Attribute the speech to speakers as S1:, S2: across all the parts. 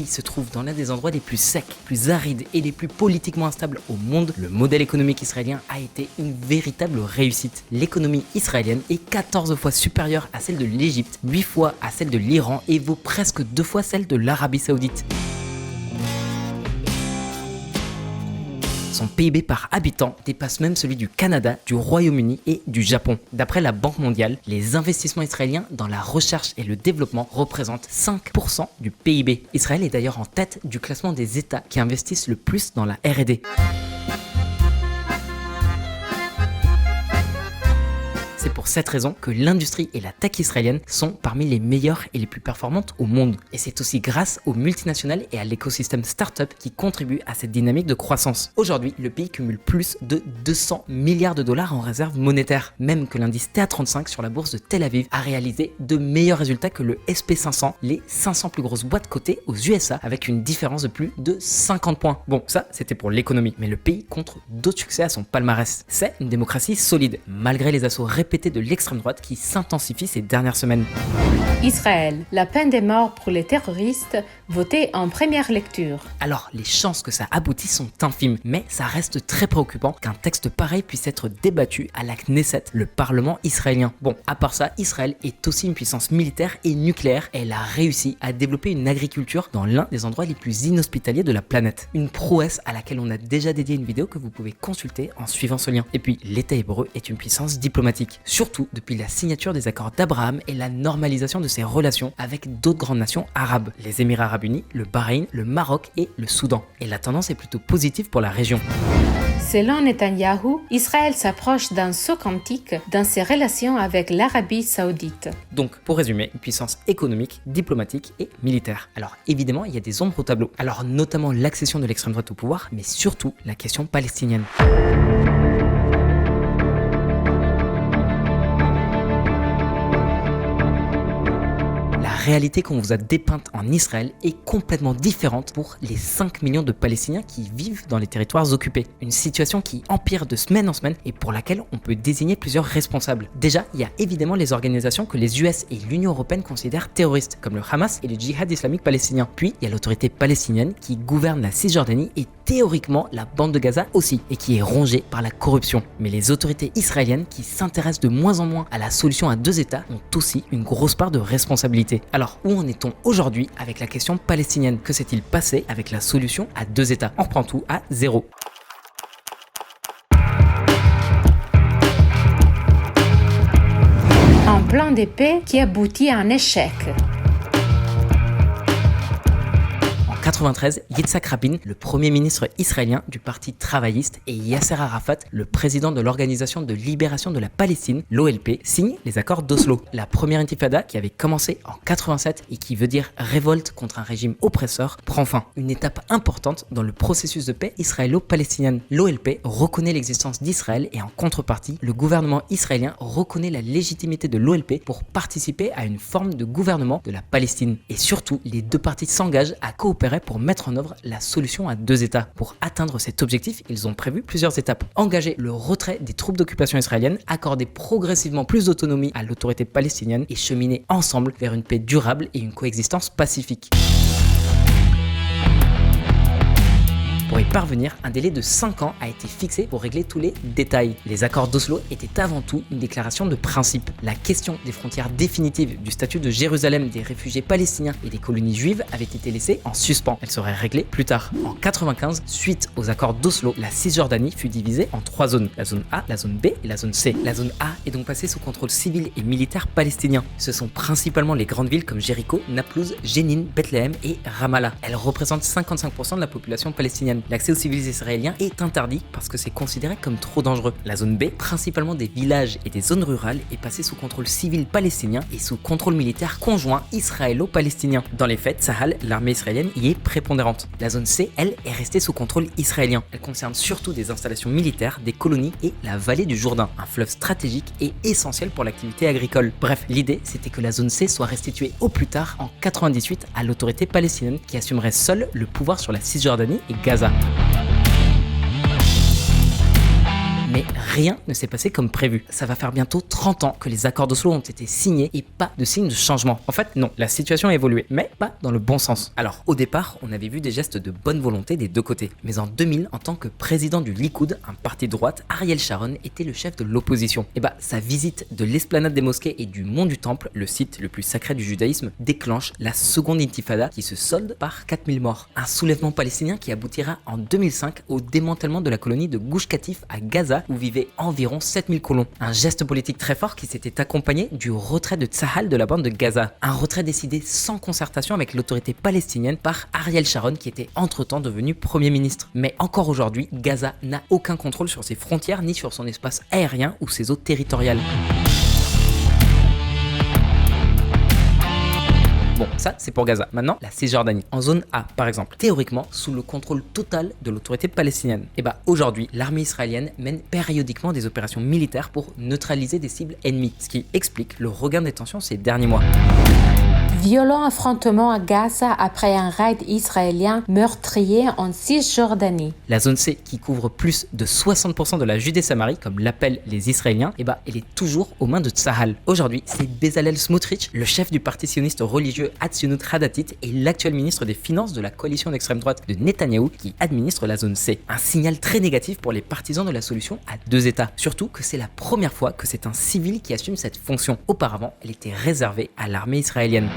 S1: pays se trouve dans l'un des endroits les plus secs, plus arides et les plus politiquement instables au monde, le modèle économique israélien a été une véritable réussite. L'économie israélienne est 14 fois supérieure à celle de l'Égypte, 8 fois à celle de l'Iran et vaut presque 2 fois celle de l'Arabie Saoudite. Son PIB par habitant dépasse même celui du Canada, du Royaume-Uni et du Japon. D'après la Banque mondiale, les investissements israéliens dans la recherche et le développement représentent 5% du PIB. Israël est d'ailleurs en tête du classement des États qui investissent le plus dans la R&D. C'est pour cette raison que l'industrie et la tech israélienne sont parmi les meilleures et les plus performantes au monde. Et c'est aussi grâce aux multinationales et à l'écosystème start-up qui contribuent à cette dynamique de croissance. Aujourd'hui, le pays cumule plus de 200 milliards de dollars en réserves monétaires. Même que l'indice TA35 sur la bourse de Tel Aviv a réalisé de meilleurs résultats que le SP500, les 500 plus grosses boîtes cotées aux USA, avec une différence de plus de 50 points. Bon, ça, c'était pour l'économie. Mais le pays compte d'autres succès à son palmarès. C'est une démocratie solide, malgré les assauts répétés de l'extrême droite qui s'intensifie ces dernières semaines.
S2: Israël, la peine de mort pour les terroristes, votée en première lecture.
S1: Alors, les chances que ça aboutisse sont infimes, mais ça reste très préoccupant qu'un texte pareil puisse être débattu à la Knesset, le Parlement israélien. Bon, à part ça, Israël est aussi une puissance militaire et nucléaire. Elle a réussi à développer une agriculture dans l'un des endroits les plus inhospitaliers de la planète. Une prouesse à laquelle on a déjà dédié une vidéo que vous pouvez consulter en suivant ce lien. Et puis, l'État hébreu est une puissance diplomatique. Surtout depuis la signature des accords d'Abraham et la normalisation de ses relations avec d'autres grandes nations arabes, les Émirats arabes unis, le Bahreïn, le Maroc et le Soudan. Et la tendance est plutôt positive pour la région.
S2: Selon Netanyahou, Israël s'approche d'un saut quantique dans ses relations avec l'Arabie Saoudite.
S1: Donc, pour résumer, une puissance économique, diplomatique et militaire. Alors évidemment, il y a des ombres au tableau. Alors notamment l'accession de l'extrême droite au pouvoir, mais surtout la question palestinienne. La réalité qu'on vous a dépeinte en Israël est complètement différente pour les 5 millions de Palestiniens qui vivent dans les territoires occupés. Une situation qui empire de semaine en semaine et pour laquelle on peut désigner plusieurs responsables. Déjà, il y a évidemment les organisations que les US et l'Union européenne considèrent terroristes, comme le Hamas et le Djihad islamique palestinien. Puis, il y a l'autorité palestinienne qui gouverne la Cisjordanie et théoriquement la bande de Gaza aussi, et qui est rongée par la corruption. Mais les autorités israéliennes qui s'intéressent de moins en moins à la solution à 2 États ont aussi une grosse part de responsabilité. Alors, où en est-on aujourd'hui avec la question palestinienne? Que s'est-il passé avec la solution à 2 États? On reprend tout à 0.
S2: Un plan de paix qui aboutit à un échec.
S1: En 1993, Yitzhak Rabin, le premier ministre israélien du parti travailliste, et Yasser Arafat, le président de l'Organisation de libération de la Palestine, l'OLP, signent les accords d'Oslo. La première intifada, qui avait commencé en 87 et qui veut dire révolte contre un régime oppresseur, prend fin. Une étape importante dans le processus de paix israélo-palestinien. L'OLP reconnaît l'existence d'Israël et en contrepartie, le gouvernement israélien reconnaît la légitimité de l'OLP pour participer à une forme de gouvernement de la Palestine. Et surtout, les deux parties s'engagent à coopérer pour mettre en œuvre la solution à 2 États. Pour atteindre cet objectif, ils ont prévu plusieurs étapes. Engager le retrait des troupes d'occupation israéliennes, accorder progressivement plus d'autonomie à l'autorité palestinienne et cheminer ensemble vers une paix durable et une coexistence pacifique. Pour y parvenir, un délai de 5 ans a été fixé pour régler tous les détails. Les accords d'Oslo étaient avant tout une déclaration de principe. La question des frontières définitives du statut de Jérusalem des réfugiés palestiniens et des colonies juives avait été laissée en suspens. Elle serait réglée plus tard. En 1995, suite aux accords d'Oslo, la Cisjordanie fut divisée en 3 zones. La zone A, la zone B et la zone C. La zone A est donc passée sous contrôle civil et militaire palestinien. Ce sont principalement les grandes villes comme Jéricho, Naplouse, Jénine, Bethléem et Ramallah. Elles représentent 55% de la population palestinienne. L'accès aux civils israéliens est interdit parce que c'est considéré comme trop dangereux. La zone B, principalement des villages et des zones rurales, est passée sous contrôle civil palestinien et sous contrôle militaire conjoint israélo-palestinien. Dans les faits, Tsahal, l'armée israélienne, y est prépondérante. La zone C, elle, est restée sous contrôle israélien. Elle concerne surtout des installations militaires, des colonies et la vallée du Jourdain, un fleuve stratégique et essentiel pour l'activité agricole. Bref, l'idée, c'était que la zone C soit restituée au plus tard en 1998 à l'autorité palestinienne qui assumerait seule le pouvoir sur la Cisjordanie et Gaza. Mais rien ne s'est passé comme prévu. Ça va faire bientôt 30 ans que les accords d'Oslo ont été signés et pas de signe de changement. En fait, non, la situation a évolué, mais pas dans le bon sens. Alors, au départ, on avait vu des gestes de bonne volonté des deux côtés. Mais en 2000, en tant que président du Likoud, un parti de droite, Ariel Sharon était le chef de l'opposition. Et sa visite de l'esplanade des mosquées et du mont du Temple, le site le plus sacré du judaïsme, déclenche la seconde intifada qui se solde par 4000 morts. Un soulèvement palestinien qui aboutira en 2005 au démantèlement de la colonie de Gush Katif à Gaza où vivaient environ 7000 colons. Un geste politique très fort qui s'était accompagné du retrait de Tsahal de la bande de Gaza. Un retrait décidé sans concertation avec l'autorité palestinienne par Ariel Sharon qui était entre-temps devenu Premier ministre. Mais encore aujourd'hui, Gaza n'a aucun contrôle sur ses frontières ni sur son espace aérien ou ses eaux territoriales. Bon, ça c'est pour Gaza. Maintenant, la Cisjordanie, en zone A par exemple, théoriquement sous le contrôle total de l'autorité palestinienne. Aujourd'hui, l'armée israélienne mène périodiquement des opérations militaires pour neutraliser des cibles ennemies, ce qui explique le regain des tensions ces derniers mois.
S2: Violent affrontement à Gaza après un raid israélien meurtrier en Cisjordanie.
S1: La zone C, qui couvre plus de 60% de la Judée-Samarie, comme l'appellent les Israéliens, elle est toujours aux mains de Tsahal. Aujourd'hui, c'est Bezalel Smotrich, le chef du parti sioniste religieux Hatzionut Hadatit et l'actuel ministre des Finances de la coalition d'extrême droite de Netanyahou qui administre la zone C. Un signal très négatif pour les partisans de la solution à deux États. Surtout que c'est la première fois que c'est un civil qui assume cette fonction. Auparavant, elle était réservée à l'armée israélienne.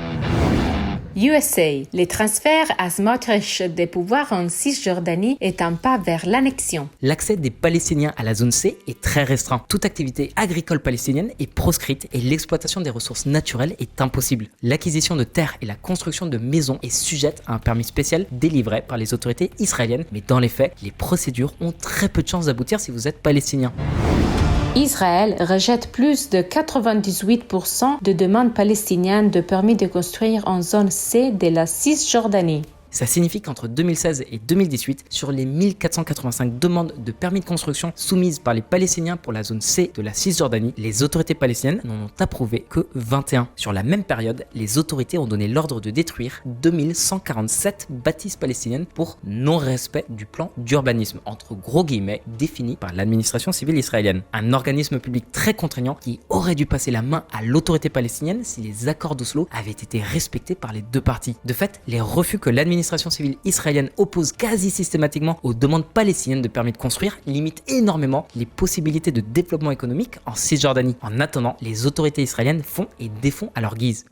S2: USA. Les transferts à Smotrich des pouvoirs en Cisjordanie est un pas vers l'annexion.
S1: L'accès des Palestiniens à la zone C est très restreint. Toute activité agricole palestinienne est proscrite et l'exploitation des ressources naturelles est impossible. L'acquisition de terres et la construction de maisons est sujette à un permis spécial délivré par les autorités israéliennes, mais dans les faits, les procédures ont très peu de chances d'aboutir si vous êtes palestinien.
S2: Israël rejette plus de 98% de demandes palestiniennes de permis de construire en zone C de la Cisjordanie.
S1: Ça signifie qu'entre 2016 et 2018, sur les 1485 demandes de permis de construction soumises par les Palestiniens pour la zone C de la Cisjordanie, les autorités palestiniennes n'en ont approuvé que 21. Sur la même période, les autorités ont donné l'ordre de détruire 2147 bâtisses palestiniennes pour non-respect du plan d'urbanisme, entre gros guillemets, défini par l'administration civile israélienne. Un organisme public très contraignant qui aurait dû passer la main à l'autorité palestinienne si les accords d'Oslo avaient été respectés par les deux parties. De fait, les refus que l'administration civile israélienne oppose quasi systématiquement aux demandes palestiniennes de permis de construire limite énormément les possibilités de développement économique en Cisjordanie. En attendant, les autorités israéliennes font et défont à leur guise.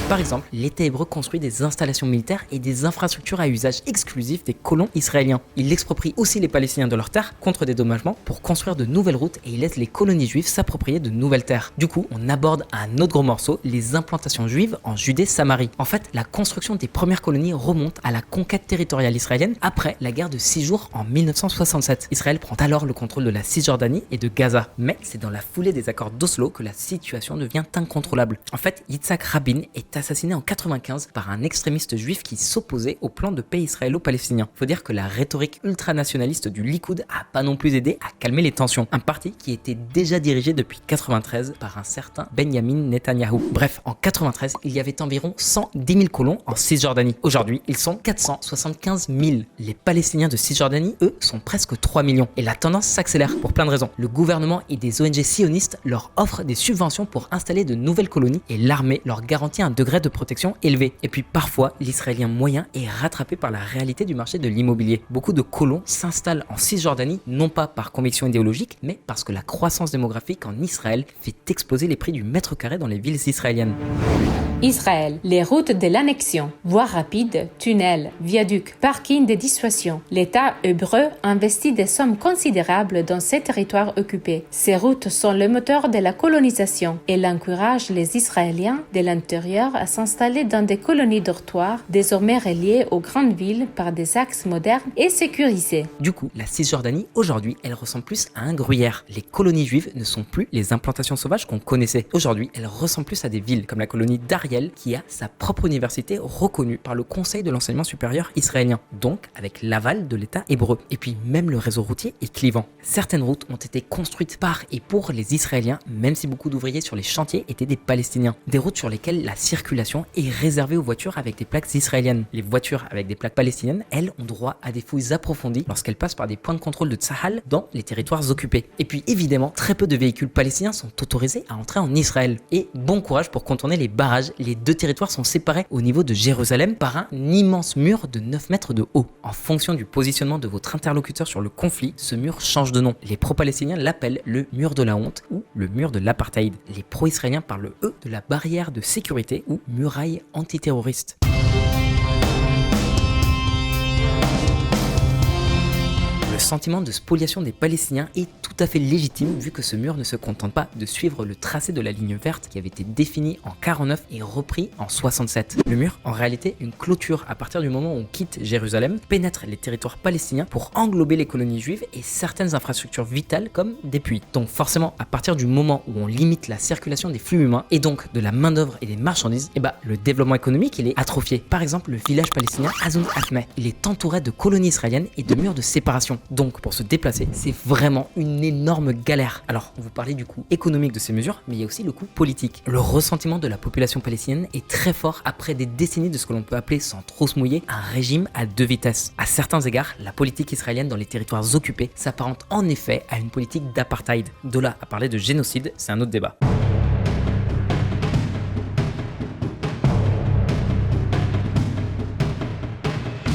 S1: Par exemple, l'État hébreu construit des installations militaires et des infrastructures à usage exclusif des colons israéliens. Il exproprie aussi les Palestiniens de leurs terres contre dédommagement pour construire de nouvelles routes et il laisse les colonies juives s'approprier de nouvelles terres. Du coup, on aborde un autre gros morceau, les implantations juives en Judée-Samarie. En fait, la construction des premières colonies remonte à la conquête territoriale israélienne après la guerre de 6 jours en 1967. Israël prend alors le contrôle de la Cisjordanie et de Gaza. Mais c'est dans la foulée des accords d'Oslo que la situation devient incontrôlable. En fait, Yitzhak Rabin est assassiné en 95 par un extrémiste juif qui s'opposait au plan de paix israélo-palestinien. Faut dire que la rhétorique ultranationaliste du Likoud a pas non plus aidé à calmer les tensions. Un parti qui était déjà dirigé depuis 93 par un certain Benjamin Netanyahou. Bref, en 93, il y avait environ 110 000 colons en Cisjordanie. Aujourd'hui, ils sont 475 000. Les Palestiniens de Cisjordanie, eux, sont presque 3 millions. Et la tendance s'accélère pour plein de raisons. Le gouvernement et des ONG sionistes leur offrent des subventions pour installer de nouvelles colonies et l'armée leur garantit un degré de protection élevé. Et puis parfois, l'Israélien moyen est rattrapé par la réalité du marché de l'immobilier. Beaucoup de colons s'installent en Cisjordanie, non pas par conviction idéologique, mais parce que la croissance démographique en Israël fait exploser les prix du mètre carré dans les villes israéliennes.
S2: Israël, les routes de l'annexion, voies rapides, tunnels, viaducs, parkings de dissuasion. L'État hébreu investit des sommes considérables dans ces territoires occupés. Ces routes sont le moteur de la colonisation et encouragent les Israéliens de l'intérieur à s'installer dans des colonies dortoirs désormais reliées aux grandes villes par des axes modernes et sécurisés.
S1: Du coup, la Cisjordanie, aujourd'hui, elle ressemble plus à un gruyère. Les colonies juives ne sont plus les implantations sauvages qu'on connaissait. Aujourd'hui, elles ressemblent plus à des villes, comme la colonie d'Ariel Ariel qui a sa propre université reconnue par le Conseil de l'enseignement supérieur israélien, donc avec l'aval de l'État hébreu. Et puis même le réseau routier est clivant. Certaines routes ont été construites par et pour les Israéliens, même si beaucoup d'ouvriers sur les chantiers étaient des Palestiniens. Des routes sur lesquelles la circulation est réservée aux voitures avec des plaques israéliennes. Les voitures avec des plaques palestiniennes, elles, ont droit à des fouilles approfondies lorsqu'elles passent par des points de contrôle de Tsahal dans les territoires occupés. Et puis évidemment, très peu de véhicules palestiniens sont autorisés à entrer en Israël. Et bon courage pour contourner les barrages, les deux territoires sont séparés au niveau de Jérusalem par un immense mur de 9 mètres de haut. En fonction du positionnement de votre interlocuteur sur le conflit, ce mur change de nom. Les pro-palestiniens l'appellent le mur de la honte ou le mur de l'apartheid. Les pro-israéliens parlent eux de la barrière de sécurité ou muraille antiterroriste. Le sentiment de spoliation des Palestiniens est tout à fait légitime vu que ce mur ne se contente pas de suivre le tracé de la ligne verte qui avait été définie en 49 et repris en 67. Le mur, en réalité, une clôture à partir du moment où on quitte Jérusalem, pénètre les territoires palestiniens pour englober les colonies juives et certaines infrastructures vitales comme des puits. Donc forcément, à partir du moment où on limite la circulation des flux humains et donc de la main-d'œuvre et des marchandises, le développement économique il est atrophié. Par exemple, le village palestinien Azun Atmeh, il est entouré de colonies israéliennes et de murs de séparation. Donc pour se déplacer, c'est vraiment une énorme galère. Alors on vous parlait du coût économique de ces mesures, mais il y a aussi le coût politique. Le ressentiment de la population palestinienne est très fort après des décennies de ce que l'on peut appeler, sans trop se mouiller, un régime à deux vitesses. À certains égards, la politique israélienne dans les territoires occupés s'apparente en effet à une politique d'apartheid. De là à parler de génocide, c'est un autre débat.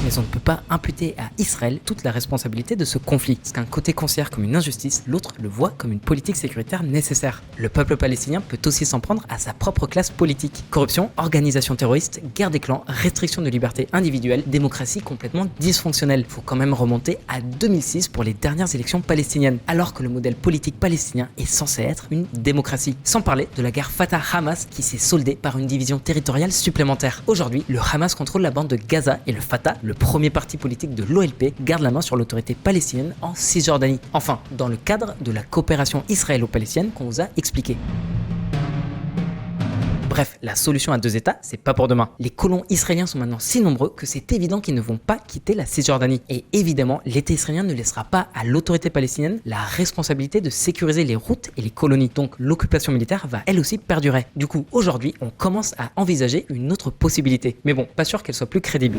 S1: Mais on ne peut pas imputer à Israël toute la responsabilité de ce conflit. Ce qu'un côté considère comme une injustice, l'autre le voit comme une politique sécuritaire nécessaire. Le peuple palestinien peut aussi s'en prendre à sa propre classe politique. Corruption, organisation terroriste, guerre des clans, restriction de liberté individuelle, démocratie complètement dysfonctionnelle. Faut quand même remonter à 2006 pour les dernières élections palestiniennes, alors que le modèle politique palestinien est censé être une démocratie. Sans parler de la guerre Fatah-Hamas qui s'est soldée par une division territoriale supplémentaire. Aujourd'hui, le Hamas contrôle la bande de Gaza et le Fatah, le premier parti politique de l'OLP, garde la main sur l'autorité palestinienne en Cisjordanie. Enfin, dans le cadre de la coopération israélo-palestinienne qu'on vous a expliqué. Bref, la solution à deux États, c'est pas pour demain. Les colons israéliens sont maintenant si nombreux que c'est évident qu'ils ne vont pas quitter la Cisjordanie. Et évidemment, l'État israélien ne laissera pas à l'autorité palestinienne la responsabilité de sécuriser les routes et les colonies. Donc l'occupation militaire va elle aussi perdurer. Du coup, aujourd'hui, on commence à envisager une autre possibilité. Mais bon, pas sûr qu'elle soit plus crédible.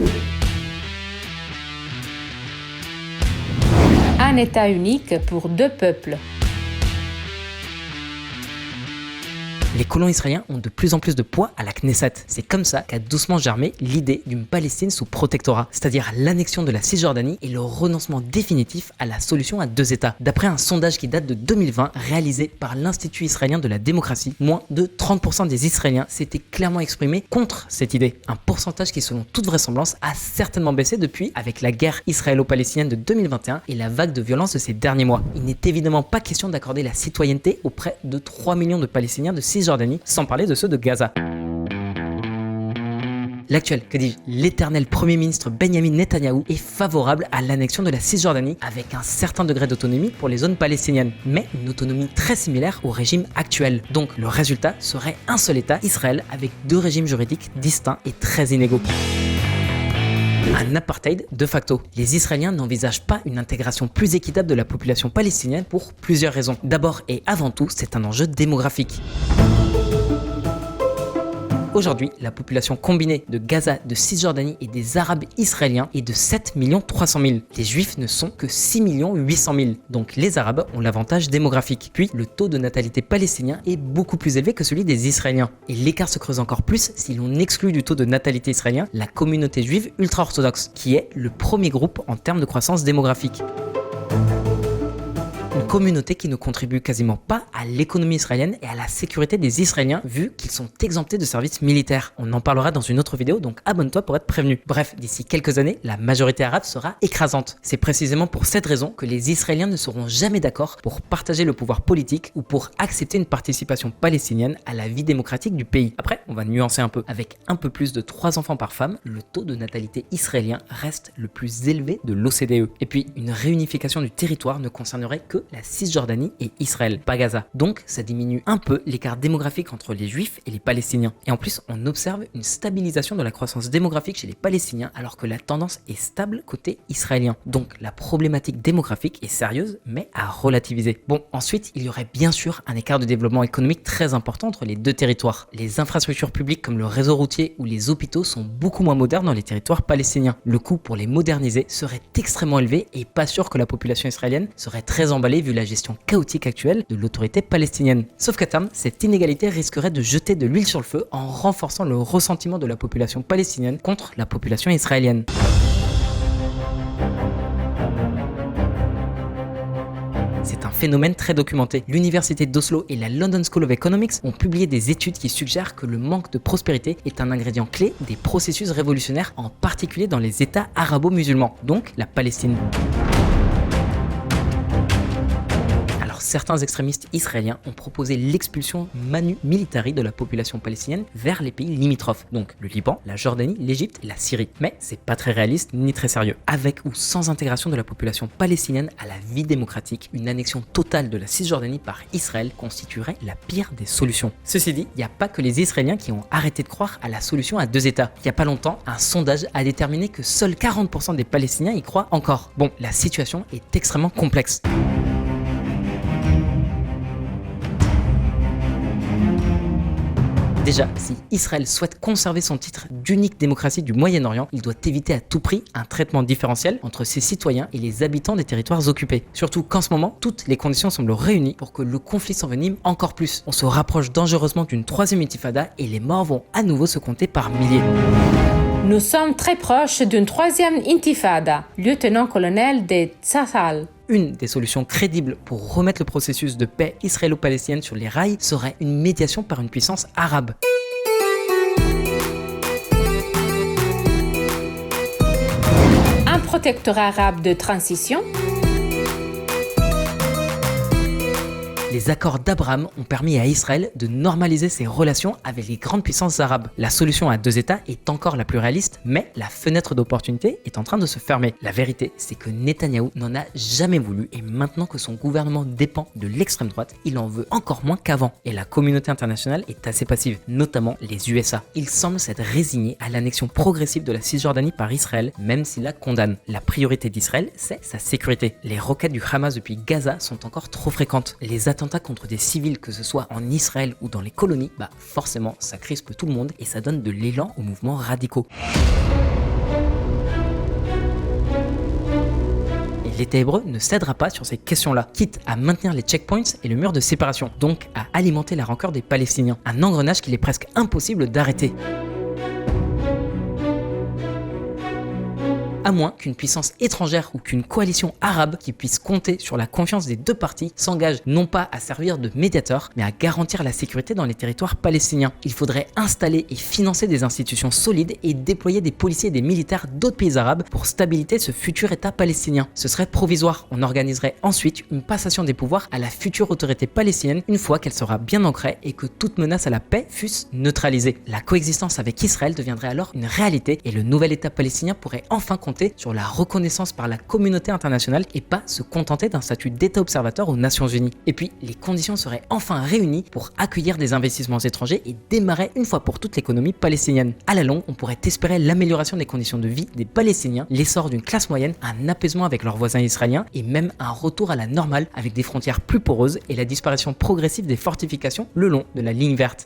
S2: Un État unique pour deux peuples.
S1: Les colons israéliens ont de plus en plus de poids à la Knesset. C'est comme ça qu'a doucement germé l'idée d'une Palestine sous protectorat, c'est-à-dire l'annexion de la Cisjordanie et le renoncement définitif à la solution à deux États. D'après un sondage qui date de 2020 réalisé par l'Institut israélien de la démocratie, moins de 30% des Israéliens s'étaient clairement exprimés contre cette idée. Un pourcentage qui, selon toute vraisemblance, a certainement baissé depuis avec la guerre israélo-palestinienne de 2021 et la vague de violence de ces derniers mois. Il n'est évidemment pas question d'accorder la citoyenneté auprès de 3 millions de Palestiniens de Cisjordanie, sans parler de ceux de Gaza. L'éternel Premier ministre Benjamin Netanyahou est favorable à l'annexion de la Cisjordanie avec un certain degré d'autonomie pour les zones palestiniennes, mais une autonomie très similaire au régime actuel. Donc le résultat serait un seul État, Israël, avec deux régimes juridiques distincts et très inégaux. Un apartheid de facto. Les Israéliens n'envisagent pas une intégration plus équitable de la population palestinienne pour plusieurs raisons. D'abord et avant tout, c'est un enjeu démographique. Aujourd'hui, la population combinée de Gaza, de Cisjordanie et des Arabes israéliens est de 7 300 000. Les Juifs ne sont que 6 800 000. Donc les Arabes ont l'avantage démographique. Puis le taux de natalité palestinien est beaucoup plus élevé que celui des Israéliens. Et l'écart se creuse encore plus si l'on exclut du taux de natalité israélien la communauté juive ultra-orthodoxe, qui est le premier groupe en termes de croissance démographique. Une communauté qui ne contribue quasiment pas à l'économie israélienne et à la sécurité des Israéliens vu qu'ils sont exemptés de services militaires. On en parlera dans une autre vidéo, donc abonne-toi pour être prévenu. Bref, d'ici quelques années, la majorité arabe sera écrasante. C'est précisément pour cette raison que les Israéliens ne seront jamais d'accord pour partager le pouvoir politique ou pour accepter une participation palestinienne à la vie démocratique du pays. Après, on va nuancer un peu. Avec un peu plus de 3 enfants par femme, le taux de natalité israélien reste le plus élevé de l'OCDE. Et puis, une réunification du territoire ne concernerait que la Cisjordanie et Israël, pas Gaza. Donc ça diminue un peu l'écart démographique entre les Juifs et les Palestiniens. Et en plus, on observe une stabilisation de la croissance démographique chez les Palestiniens alors que la tendance est stable côté israélien. Donc la problématique démographique est sérieuse mais à relativiser. Bon, ensuite, il y aurait bien sûr un écart de développement économique très important entre les deux territoires. Les infrastructures publiques comme le réseau routier ou les hôpitaux sont beaucoup moins modernes dans les territoires palestiniens. Le coût pour les moderniser serait extrêmement élevé et pas sûr que la population israélienne serait très emballée vu la gestion chaotique actuelle de l'autorité palestinienne. Sauf qu'à terme, cette inégalité risquerait de jeter de l'huile sur le feu en renforçant le ressentiment de la population palestinienne contre la population israélienne. C'est un phénomène très documenté. L'université d'Oslo et la London School of Economics ont publié des études qui suggèrent que le manque de prospérité est un ingrédient clé des processus révolutionnaires, en particulier dans les États arabo-musulmans, donc la Palestine. Certains extrémistes israéliens ont proposé l'expulsion manu militari de la population palestinienne vers les pays limitrophes, donc le Liban, la Jordanie, l'Égypte et la Syrie. Mais c'est pas très réaliste ni très sérieux. Avec ou sans intégration de la population palestinienne à la vie démocratique, une annexion totale de la Cisjordanie par Israël constituerait la pire des solutions. Ceci dit, il n'y a pas que les Israéliens qui ont arrêté de croire à la solution à deux États. Il n'y a pas longtemps, un sondage a déterminé que seuls 40% des Palestiniens y croient encore. Bon, la situation est extrêmement complexe. Déjà, si Israël souhaite conserver son titre d'unique démocratie du Moyen-Orient, il doit éviter à tout prix un traitement différentiel entre ses citoyens et les habitants des territoires occupés. Surtout qu'en ce moment, toutes les conditions semblent réunies pour que le conflit s'envenime encore plus. On se rapproche dangereusement d'une troisième intifada et les morts vont à nouveau se compter par milliers.
S2: Nous sommes très proches d'une troisième intifada, lieutenant-colonel de Tzahal.
S1: Une des solutions crédibles pour remettre le processus de paix israélo-palestinienne sur les rails serait une médiation par une puissance arabe.
S2: Un protectorat arabe de transition.
S1: Les accords d'Abraham ont permis à Israël de normaliser ses relations avec les grandes puissances arabes. La solution à deux États est encore la plus réaliste, mais la fenêtre d'opportunité est en train de se fermer. La vérité, c'est que Netanyahou n'en a jamais voulu et maintenant que son gouvernement dépend de l'extrême droite, il en veut encore moins qu'avant. Et la communauté internationale est assez passive, notamment les USA. Ils semblent s'être résignés à l'annexion progressive de la Cisjordanie par Israël, même s'ils la condamnent. La priorité d'Israël, c'est sa sécurité. Les roquettes du Hamas depuis Gaza sont encore trop fréquentes. Les attentats contre des civils, que ce soit en Israël ou dans les colonies, forcément ça crispe tout le monde et ça donne de l'élan aux mouvements radicaux. Et l'État hébreu ne cédera pas sur ces questions-là, quitte à maintenir les checkpoints et le mur de séparation, donc à alimenter la rancœur des Palestiniens, un engrenage qu'il est presque impossible d'arrêter. À moins qu'une puissance étrangère ou qu'une coalition arabe qui puisse compter sur la confiance des deux parties s'engage non pas à servir de médiateur, mais à garantir la sécurité dans les territoires palestiniens. Il faudrait installer et financer des institutions solides et déployer des policiers et des militaires d'autres pays arabes pour stabiliser ce futur État palestinien. Ce serait provisoire. On organiserait ensuite une passation des pouvoirs à la future autorité palestinienne une fois qu'elle sera bien ancrée et que toute menace à la paix fût neutralisée. La coexistence avec Israël deviendrait alors une réalité et le nouvel État palestinien pourrait enfin compter sur la reconnaissance par la communauté internationale et pas se contenter d'un statut d'État observateur aux Nations Unies. Et puis, les conditions seraient enfin réunies pour accueillir des investissements étrangers et démarrer une fois pour toutes l'économie palestinienne. À la longue, on pourrait espérer l'amélioration des conditions de vie des Palestiniens, l'essor d'une classe moyenne, un apaisement avec leurs voisins israéliens et même un retour à la normale avec des frontières plus poreuses et la disparition progressive des fortifications le long de la ligne verte.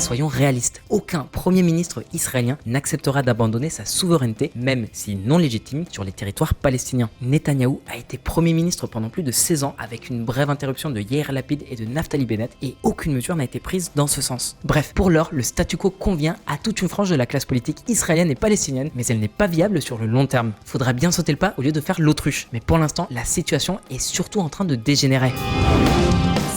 S1: Soyons réalistes, aucun premier ministre israélien n'acceptera d'abandonner sa souveraineté, même si non légitime, sur les territoires palestiniens. Netanyahou a été premier ministre pendant plus de 16 ans avec une brève interruption de Yair Lapid et de Naftali Bennett et aucune mesure n'a été prise dans ce sens. Bref, pour l'heure, le statu quo convient à toute une frange de la classe politique israélienne et palestinienne, mais elle n'est pas viable sur le long terme. Faudra bien sauter le pas au lieu de faire l'autruche, mais pour l'instant, la situation est surtout en train de dégénérer.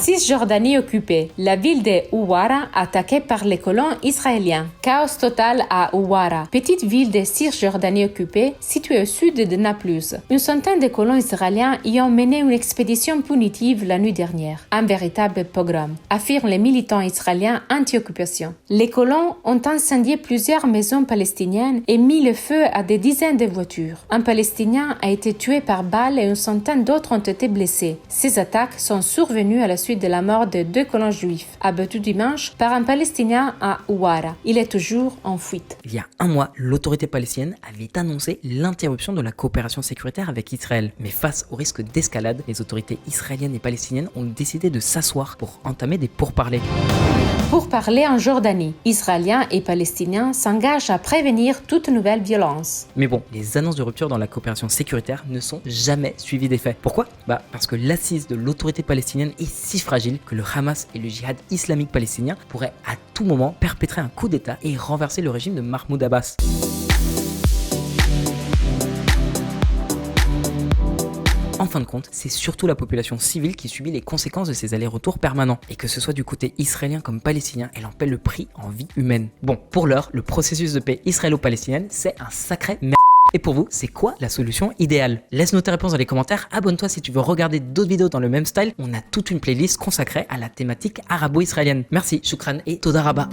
S2: Cisjordanie occupée. La ville de Ouara attaquée par les colons israéliens. Chaos total à Ouara, petite ville de Cisjordanie occupée située au sud de Naplouse. Une centaine de colons israéliens y ont mené une expédition punitive la nuit dernière. Un véritable pogrom, affirment les militants israéliens anti-occupation. Les colons ont incendié plusieurs maisons palestiniennes et mis le feu à des dizaines de voitures. Un Palestinien a été tué par balle et une centaine d'autres ont été blessés. Ces attaques sont survenues à la suite de la mort de 2 colons juifs, abattus dimanche par un Palestinien à Ouara. Il est toujours en fuite.
S1: Il y a un mois, l'autorité palestinienne avait annoncé l'interruption de la coopération sécuritaire avec Israël. Mais face au risque d'escalade, les autorités israéliennes et palestiniennes ont décidé de s'asseoir pour entamer des pourparlers.
S2: Pour parler en Jordanie, Israéliens et Palestiniens s'engagent à prévenir toute nouvelle violence.
S1: Mais bon, les annonces de rupture dans la coopération sécuritaire ne sont jamais suivies des faits. Pourquoi ? Parce que l'assise de l'autorité palestinienne est si fragile que le Hamas et le djihad islamique palestinien pourraient à tout moment perpétrer un coup d'État et renverser le régime de Mahmoud Abbas. En fin de compte, c'est surtout la population civile qui subit les conséquences de ces allers-retours permanents. Et que ce soit du côté israélien comme palestinien, elle en paie le prix en vie humaine. Bon, pour l'heure, le processus de paix israélo-palestinienne, c'est un sacré merde. Et pour vous, c'est quoi la solution idéale? Laisse-nous tes réponses dans les commentaires, abonne-toi si tu veux regarder d'autres vidéos dans le même style. On a toute une playlist consacrée à la thématique arabo-israélienne. Merci, shukran et toda rabba.